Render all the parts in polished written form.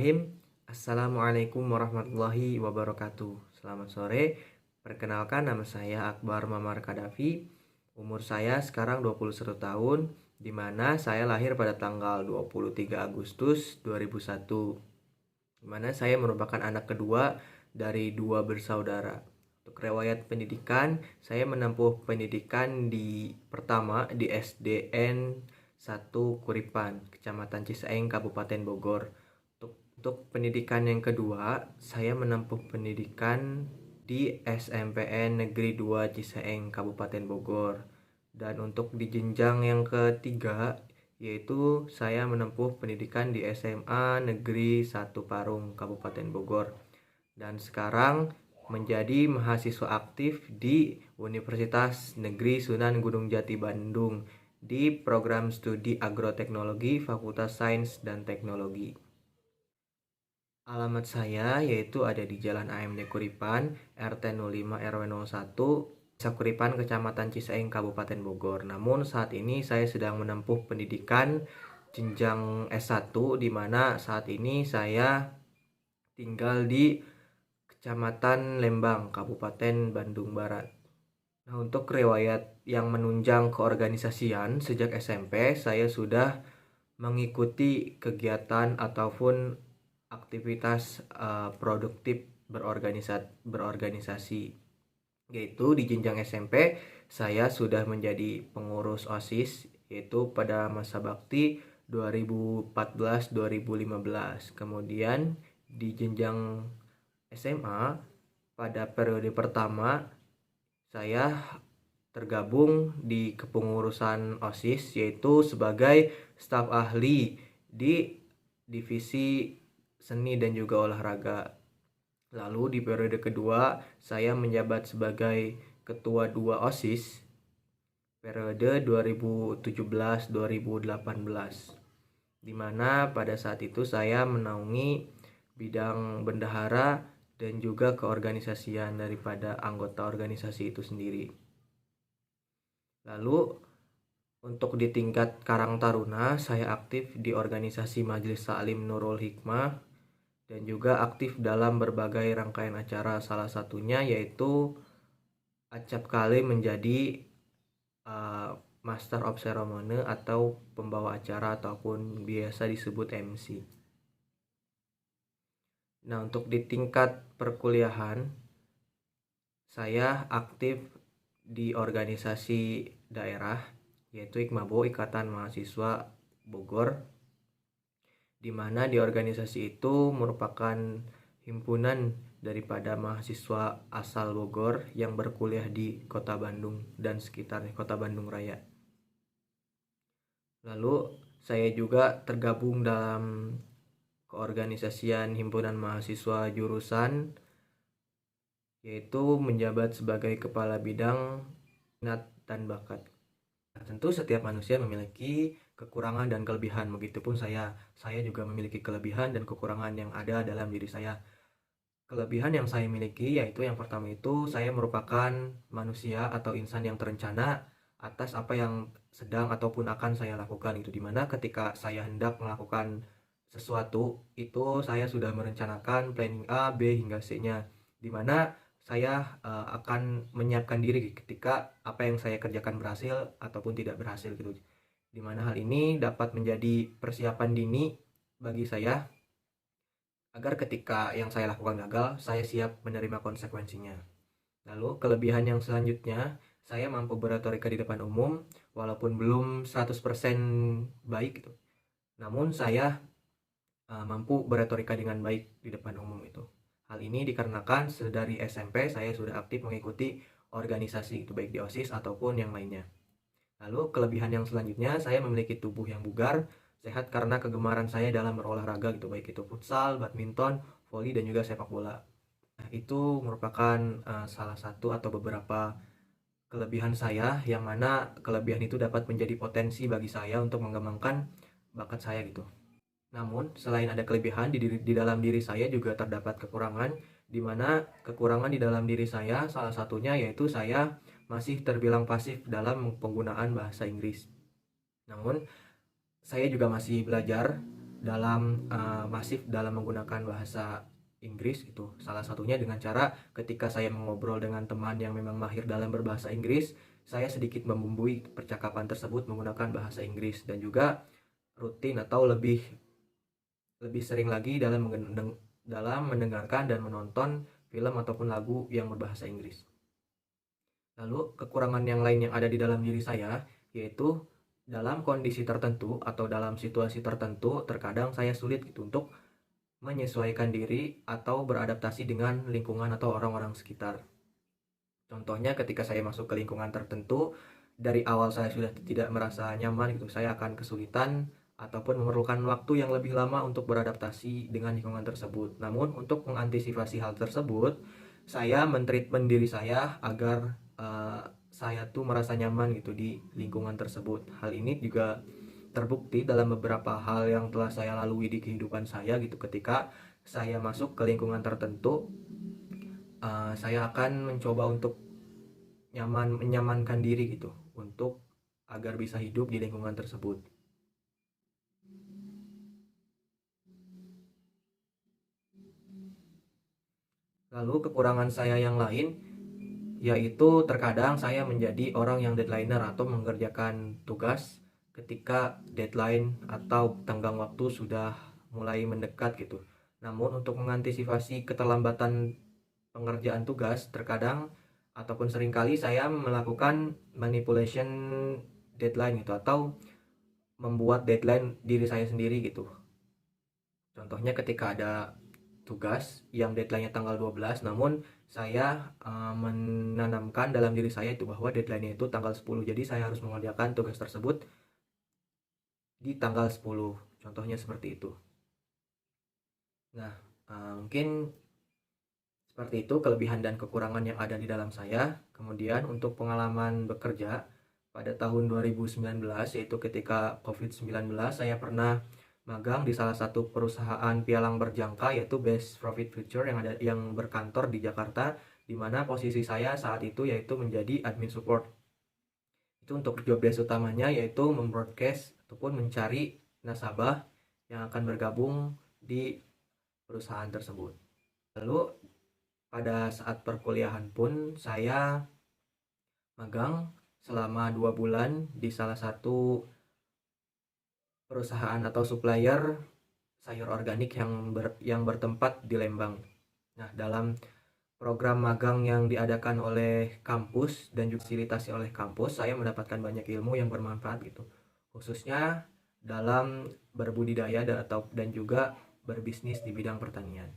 Bismillahirrahmanirrahim. Assalamualaikum warahmatullahi wabarakatuh. Selamat sore. Perkenalkan, nama saya Akbar Mamar Kadafi. Umur saya sekarang 21 tahun, di mana saya lahir pada tanggal 23 Agustus 2001. Di mana saya merupakan anak kedua dari dua bersaudara. Untuk riwayat pendidikan, saya menempuh pendidikan pertama di SDN 1 Kuripan, Kecamatan Ciseeng, Kabupaten Bogor. Untuk pendidikan yang kedua, saya menempuh pendidikan di SMPN Negeri 2 Ciseeng, Kabupaten Bogor. Dan untuk di jenjang yang ketiga, yaitu saya menempuh pendidikan di SMA Negeri 1 Parung, Kabupaten Bogor. Dan sekarang menjadi mahasiswa aktif di Universitas Negeri Sunan Gunung Jati Bandung di program studi Agroteknologi Fakultas Sains dan Teknologi. Alamat saya yaitu ada di Jalan AMD Kuripan, RT 05 RW 01, Desa Kuripan, Kecamatan Ciseeng, Kabupaten Bogor. Namun saat ini saya sedang menempuh pendidikan jenjang S1, di mana saat ini saya tinggal di Kecamatan Lembang, Kabupaten Bandung Barat. Nah, untuk riwayat yang menunjang keorganisasian, sejak SMP saya sudah mengikuti kegiatan ataupun aktivitas produktif berorganisasi, yaitu di jenjang SMP saya sudah menjadi pengurus OSIS, yaitu pada masa bakti 2014-2015. Kemudian di jenjang SMA pada periode pertama saya tergabung di kepengurusan OSIS, yaitu sebagai staf ahli di divisi seni dan juga olahraga. Lalu di periode kedua saya menjabat sebagai ketua 2 OSIS periode 2017-2018, di mana pada saat itu saya menaungi bidang bendahara dan juga keorganisasian daripada anggota organisasi itu sendiri. Lalu untuk di tingkat Karang Taruna, saya aktif di organisasi Majelis Taklim Nurul Hikmah dan juga aktif dalam berbagai rangkaian acara, salah satunya yaitu acapkali menjadi Master of Ceremony atau pembawa acara ataupun biasa disebut MC. Nah, untuk di tingkat perkuliahan, saya aktif di organisasi daerah, yaitu IKMABO, Ikatan Mahasiswa Bogor, di mana di organisasi itu merupakan himpunan daripada mahasiswa asal Bogor yang berkuliah di Kota Bandung dan sekitarnya, Kota Bandung Raya. Lalu saya juga tergabung dalam keorganisasian himpunan mahasiswa jurusan, yaitu menjabat sebagai kepala bidang minat dan bakat. Nah, tentu setiap manusia memiliki kekurangan dan kelebihan, begitupun saya juga memiliki kelebihan dan kekurangan yang ada dalam diri saya. Kelebihan yang saya miliki yaitu yang pertama itu saya merupakan manusia atau insan yang terencana atas apa yang sedang ataupun akan saya lakukan, itu dimana ketika saya hendak melakukan sesuatu itu saya sudah merencanakan planning A, B hingga C-nya, dimana saya akan menyiapkan diri ketika apa yang saya kerjakan berhasil ataupun tidak berhasil gitu. Dimana hal ini dapat menjadi persiapan dini bagi saya agar ketika yang saya lakukan gagal, saya siap menerima konsekuensinya. Lalu kelebihan yang selanjutnya, saya mampu beretorika di depan umum walaupun belum 100% baik gitu. Namun saya mampu beretorika dengan baik di depan umum itu. Hal ini dikarenakan dari SMP saya sudah aktif mengikuti organisasi itu, baik di OSIS ataupun yang lainnya. Lalu kelebihan yang selanjutnya, saya memiliki tubuh yang bugar, sehat karena kegemaran saya dalam berolahraga gitu, baik itu futsal, badminton, voli dan juga sepak bola. Nah, itu merupakan salah satu atau beberapa kelebihan saya, yang mana kelebihan itu dapat menjadi potensi bagi saya untuk mengembangkan bakat saya gitu. Namun, selain ada kelebihan di dalam diri saya juga terdapat kekurangan, di mana kekurangan di dalam diri saya salah satunya yaitu saya masih terbilang pasif dalam penggunaan bahasa Inggris. Namun, saya juga masih belajar dalam masif dalam menggunakan bahasa Inggris gitu. Salah satunya dengan cara ketika saya mengobrol dengan teman yang memang mahir dalam berbahasa Inggris, saya sedikit membumbui percakapan tersebut menggunakan bahasa Inggris, dan juga rutin atau lebih lebih sering lagi dalam mendengarkan dan menonton film ataupun lagu yang berbahasa Inggris. Lalu kekurangan yang lain yang ada di dalam diri saya yaitu dalam kondisi tertentu atau dalam situasi tertentu terkadang saya sulit gitu untuk menyesuaikan diri atau beradaptasi dengan lingkungan atau orang-orang sekitar. Contohnya ketika saya masuk ke lingkungan tertentu, dari awal saya sudah tidak merasa nyaman gitu, saya akan kesulitan ataupun memerlukan waktu yang lebih lama untuk beradaptasi dengan lingkungan tersebut. Namun untuk mengantisipasi hal tersebut, saya mentreatment diri saya agar saya tuh merasa nyaman gitu di lingkungan tersebut. Hal ini juga terbukti dalam beberapa hal yang telah saya lalui di kehidupan saya gitu. Ketika saya masuk ke lingkungan tertentu, saya akan mencoba untuk menyamankan diri gitu untuk agar bisa hidup di lingkungan tersebut. Lalu kekurangan saya yang lain yaitu terkadang saya menjadi orang yang deadlineer atau mengerjakan tugas ketika deadline atau tenggang waktu sudah mulai mendekat gitu. Namun untuk mengantisipasi keterlambatan pengerjaan tugas, terkadang ataupun seringkali saya melakukan manipulation deadline gitu, atau membuat deadline diri saya sendiri gitu. Contohnya ketika ada tugas yang deadline-nya tanggal 12, namun saya menanamkan dalam diri saya itu bahwa deadline-nya itu tanggal 10. Jadi saya harus mengerjakan tugas tersebut di tanggal 10. Contohnya seperti itu. Nah, mungkin seperti itu kelebihan dan kekurangan yang ada di dalam saya. Kemudian untuk pengalaman bekerja pada tahun 2019, yaitu ketika COVID-19, saya pernah magang di salah satu perusahaan pialang berjangka yaitu Best Profit Future yang berkantor di Jakarta, di mana posisi saya saat itu yaitu menjadi admin support. Itu untuk job desk utamanya yaitu membroadcast ataupun mencari nasabah yang akan bergabung di perusahaan tersebut. Lalu pada saat perkuliahan pun saya magang selama 2 bulan di salah satu perusahaan atau supplier sayur organik yang bertempat di Lembang. Nah, dalam program magang yang diadakan oleh kampus dan juga fasilitasi oleh kampus, saya mendapatkan banyak ilmu yang bermanfaat gitu. Khususnya dalam berbudidaya dan juga berbisnis di bidang pertanian.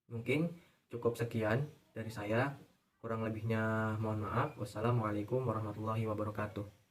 Mungkin cukup sekian dari saya. Kurang lebihnya mohon maaf. Wassalamualaikum warahmatullahi wabarakatuh.